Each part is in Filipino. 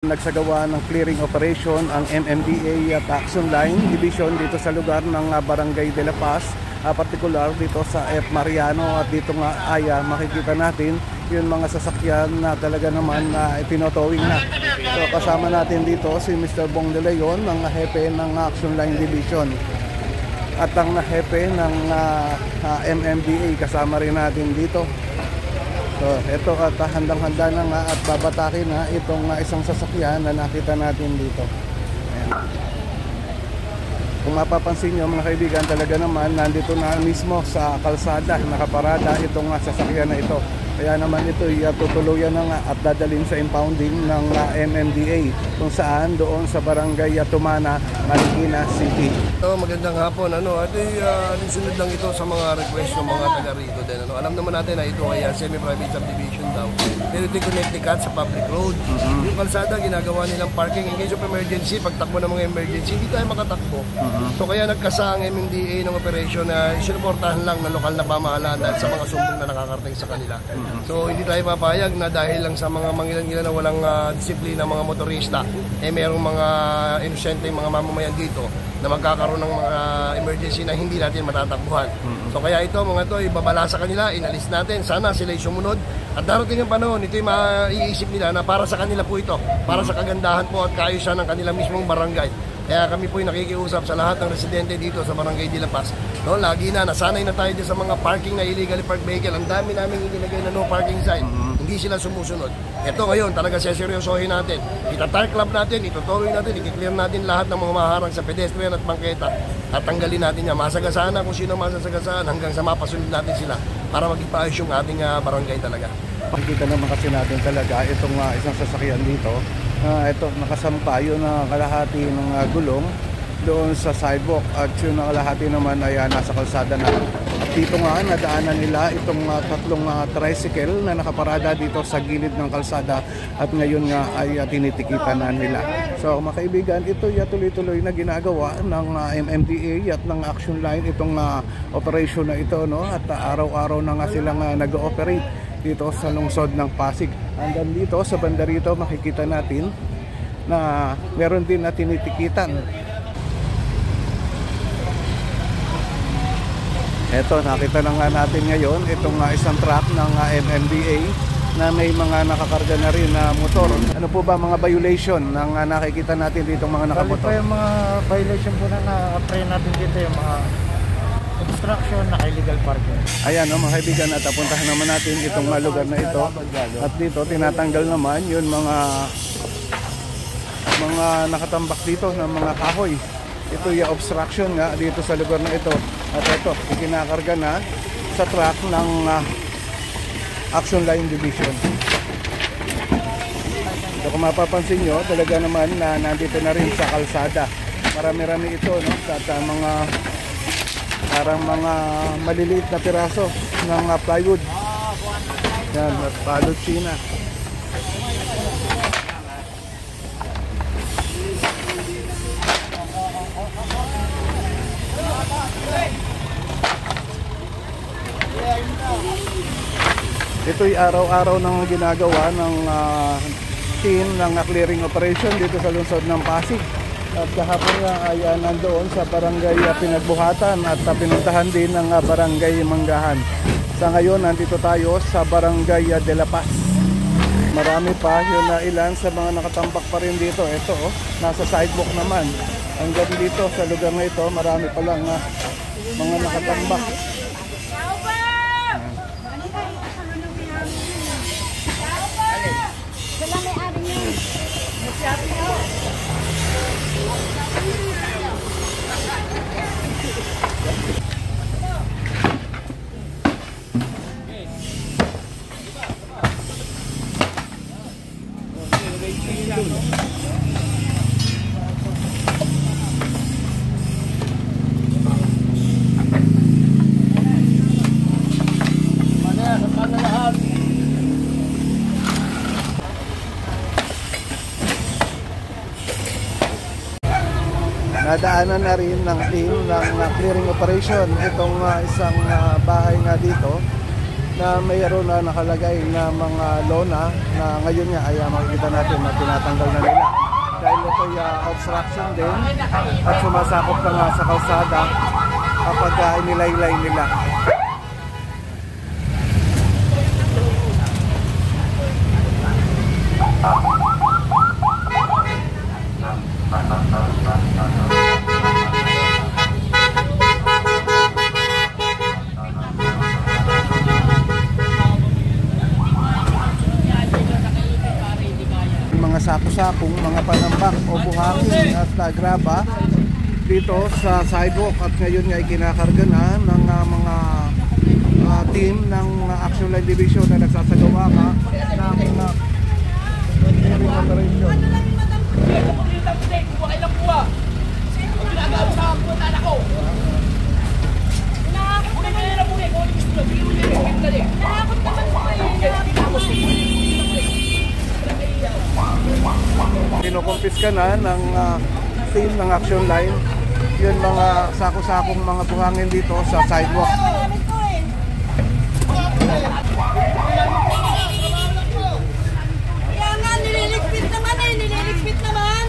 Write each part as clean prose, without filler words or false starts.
Nagsagawa ng clearing operation ang MMDA at Action Line Division dito sa lugar ng Barangay de la Paz, partikular dito sa F. Mariano, at dito nga ay makikita natin yung mga sasakyan na talaga naman itinotowing na. So kasama natin dito si Mr. Bong De Leon, ang hepe ng Action Line Division, at ang hepe ng MMDA kasama rin natin dito. So, ito at handang-handa na nga at babatakin na itong isang sasakyan na nakita natin dito. Ayan. Kung mapapansin nyo mga kaibigan, talaga naman nandito na mismo sa kalsada, nakaparada itong sasakyan na ito. Kaya naman ito tutuluyan na nga at dadalhin sa impounding ng MMDA kung saan doon sa Barangay Tumana, Marikina City. Magandang hapon. Sunod lang ito sa mga request ng mga taga rito din. Alam naman natin na ito ay semi-private subdivision daw. Pero ito connect the cut sa public road. Yung kalsada, ginagawa nilang parking in case of emergency. Pagtakbo ng mga emergency, hindi tayo makatakbo. So kaya nagkasa ang MMDA ng operation na sinuportahan lang ng lokal na pamahalaan dahil sa mga sumbong na nakakarating sa kanila. So hindi tayo papayag na dahil lang sa mga mangilan-ngilan na walang disiplina mga motorista, merong mga inosente mga mamamayan dito na magkakaroon ng mga emergency na hindi natin matatakbuhan. So kaya ito mga ito, ibabala sa kanila, inalis natin, sana sila sumunod. At darating ang panahon, ito yung maiisip nila na para sa kanila po ito, para sa kagandahan po at kaayusan ng kanilang mismong barangay. Kaya kami po yung nakikiusap sa lahat ng residente dito sa Barangay de la Paz. No, lagi na, nasanay na tayo sa mga parking na illegally parked vehicle. Ang dami namin inilagay na no parking sign. Hindi sila sumusunod. Ito ngayon, talaga seryosohin natin. Itatar club natin, itutuloy natin, i-clear natin lahat ng mga maharang sa pedestrian at bangketa. At tanggalin natin yan. Masagasaan na kung sino masasagasaan hanggang sa mapasunod natin sila para maging paayos yung ating barangay talaga. Makikita naman kasi natin talaga itong isang sasakyan dito. Ito nakasampa yun na kalahati ng gulong doon sa sidewalk at yung kalahati naman ay nasa kalsada na. At dito nga nadaanan nila itong tatlong tricycle na nakaparada dito sa gilid ng kalsada at ngayon nga ay tinitikitan na nila. So mga kaibigan, ito tuloy-tuloy na ginagawa ng MMDA at ng Action Line itong operation na ito, no? At araw-araw na nga silang nag-ooperate dito sa lungsod ng Pasig. Hanggang dito sa banda rito makikita natin na meron din na tinitikitan. Eto, nakita na nga natin ngayon itong isang truck ng MMDA na may mga nakakarga na rin na motor. Ano po ba mga violation ng nakikita natin dito mga nakamotor? Bali po yung mga violation po na na-apply natin dito, yung mga obstruction na illegal parking. Ayan mga kaibigan, at apuntahan naman natin itong lugar na ito. At dito tinatanggal naman yung mga nakatambak dito ng mga kahoy. Ito yung obstruction nga dito sa lugar na ito. At ito, ikinakarga na sa truck ng Action Line Division. So kung mapapansin nyo, talaga naman na nandito na rin sa kalsada. Marami-rami ito, no? At parang mga maliliit na piraso ng plywood. Yan, at palod China. Ito'y araw-araw nang ginagawa ng team ng clearing operation dito sa lungsod ng Pasig. At kahapon nga ay nandoon sa Barangay Pinagbuhatan at pinuntahan din ng Barangay Manggahan. Sa ngayon, nandito tayo sa Barangay de la Paz. Marami pa, yun na ilan sa mga nakatambak pa rin dito. Ito, nasa sidewalk naman. Hanggang dito sa lugar na ito, marami pa lang mga nakatambak. Nadaanan na rin ng team ng clearing operation itong isang bahay nga dito na mayroon na nakalagay na mga lona na ngayon nga ay makikita natin na tinatanggal na nila. Dahil ito ay obstruction din at sumasakop na nga sa kalsada kapag inilaylay nila. Mga sako-sakong, mga panambak o buhangin at graba dito sa sidewalk at ngayon nga ay kinakarga na ng mga team ng Action Line Division na nagsasagawa ka ng operation. Kinukumpiska na ng team ng Action Line yun mga sako-sakong mga buhangin dito sa sidewalk. Kaya nga, nililigpit naman eh, nililigpit naman.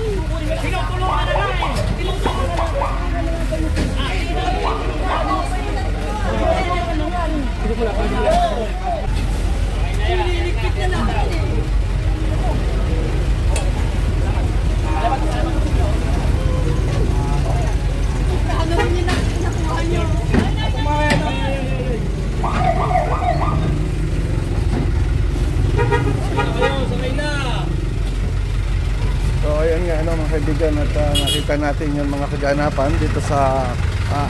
Tinutulungan na lang eh. Tinutulungan na lang. Nililigpit na naman eh. Ano rin yung nakuha nyo? So ayan nga mga kaibigan at nakita natin yung mga kaganapan dito sa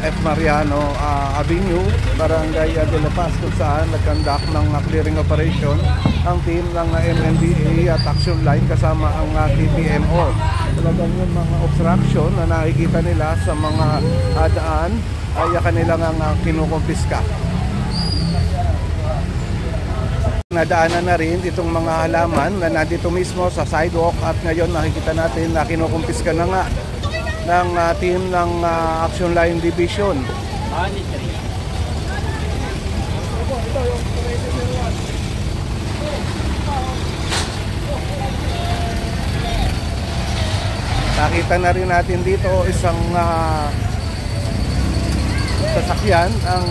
F. Mariano Avenue, Barangay de La Paz kung saan nag-conduct ng clearing operation ang team ng MMDA at Action Line kasama ang TPMO. Talagang yung mga obstruction na nakikita nila sa mga daan ay kanilang kinukumpiska. Nadaanan na rin itong mga halaman na nandito mismo sa sidewalk at ngayon nakikita natin na kinukumpiska na nga ng team ng Action Line Division. Nakita na rin natin dito isang sasakyan ang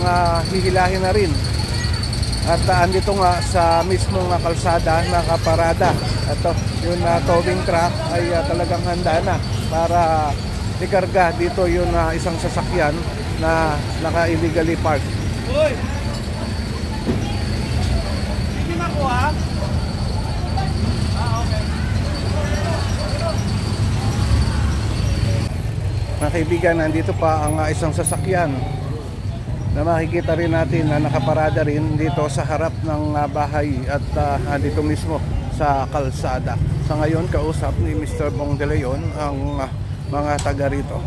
hihilahin na rin. At andito nga sa mismong kalsada nakaparada. At yung towing truck ay talagang handa na para ikarga dito yung isang sasakyan na naka-illegally parked. Uy! Hindi makuha? Okay. Mga kaibigan, nandito pa ang isang sasakyan na makikita rin natin na nakaparada rin dito sa harap ng bahay at dito mismo sa kalsada. Sa ngayon, kausap ni Mr. Bong De Leon ang mga taga rito.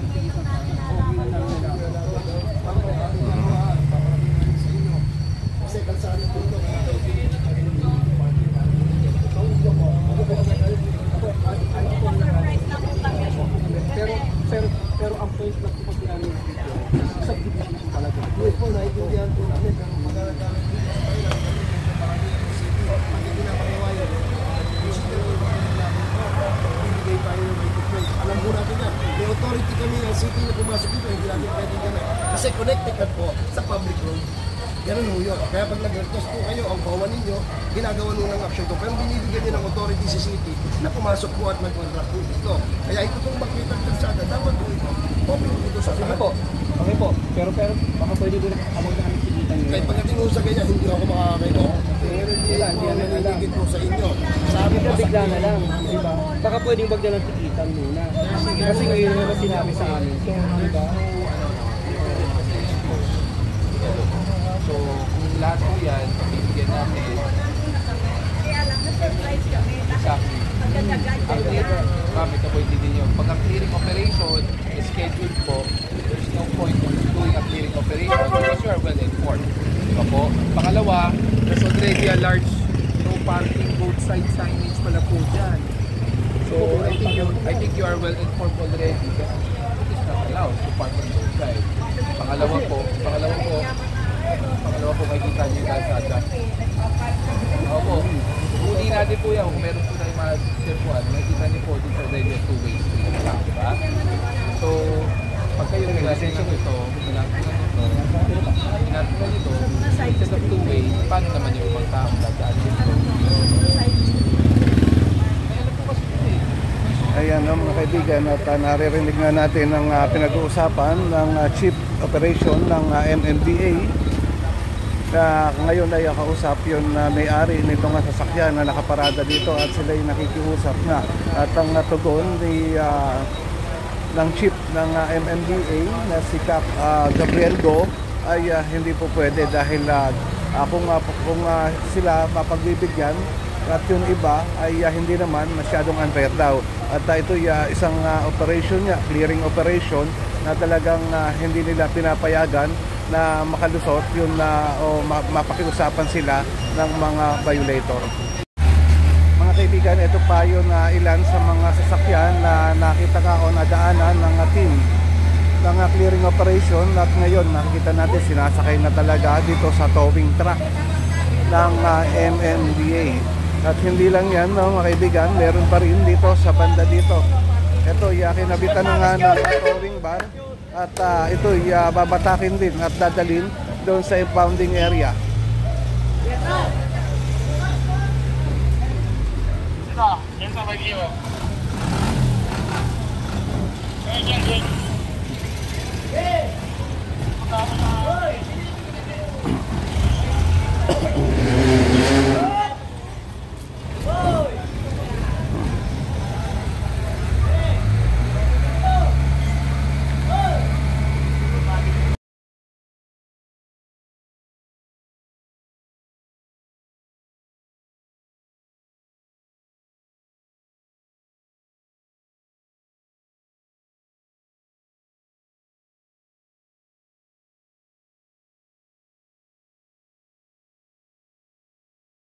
Pero ang point lang po kasi namin dito, subdivision po talaga. Yes po, naiintindihan po namin. Pero magkakaroon alam po natin yan. May authority kami ng city na pumasok dito, hindi natin pwede yan. Kasi connected ka po sa public road. Ganun ho yun. Kaya pag nag-request po kayo, ang bawa ninyo, ginagawa nyo ng action to. Pero binibigyan nyo ng authority sa city na pumasok po at mag-contract po dito. Kaya ito pong makita ng kalsada, dapat po ito. Open po ito sa lahat. Okay po. Pero baka pwede ko rin amag na tikitan nyo. Kahit pagdating mo sa ganyan, hindi ako makakakita. Hindi ako naliligid po sa inyo. Sabi ko Bigla na lang, di ba? Baka pwedeng wag na lang tikitan muna. Kasi ngayon naman sinabi sa amin. So, di ba? So, kung lahat po yan, bibigyan natin. Kaya lang, na-surprise kami. Exactly. Ma'am, ito po hindi nyo. Pag ang clearing operation is scheduled po, there's no point in doing a clearing operation because you are well informed. Opo. Pangalawa, there's already a large no parking both side signage pala po dyan. So, I think you are well informed already that it is not allowed to park on both sides. Pangalawa po, Pangalawa po makikita niyo yung kalsada. Opo. Kunin natin po yan. Kung meron po na yung mga sirpuan, makikita niyo po dito sa Daniel two-way street lang, di ba? So, pag kayo nag-lisensya nito, pinatunan nito, instead of two-way, paano naman yung mga taong dadaan dito? Ayan mga kaibigan, at naririnig na natin ang pinag-uusapan ng Chief Operation ng MMDA na ngayon ay kausap yung may-ari nitong sasakyan na nakaparada dito at sila'y nakikiusap na. At ang tugon ng Chief ng MMDA na si Cap Gabriel Go ay hindi po pwede dahil kung sila mapagbibigyan at yung iba ay hindi naman masyadong unfair daw. At ito isang operation niya, clearing operation na talagang hindi nila pinapayagan na makalusot yun o mapakiusapan sila ng mga violator. Mga kaibigan, ito pa yun ilan sa mga sasakyan na nakita ka o nadaanan ng team ng clearing operation at ngayon nakikita natin sinasakay na talaga dito sa towing truck ng MMDA. At hindi lang yan mga kaibigan, meron pa rin dito sa banda dito. Ito kinabitan na nga ng towing bar at ito babatakin din at dadalhin doon sa impounding area. Yan sa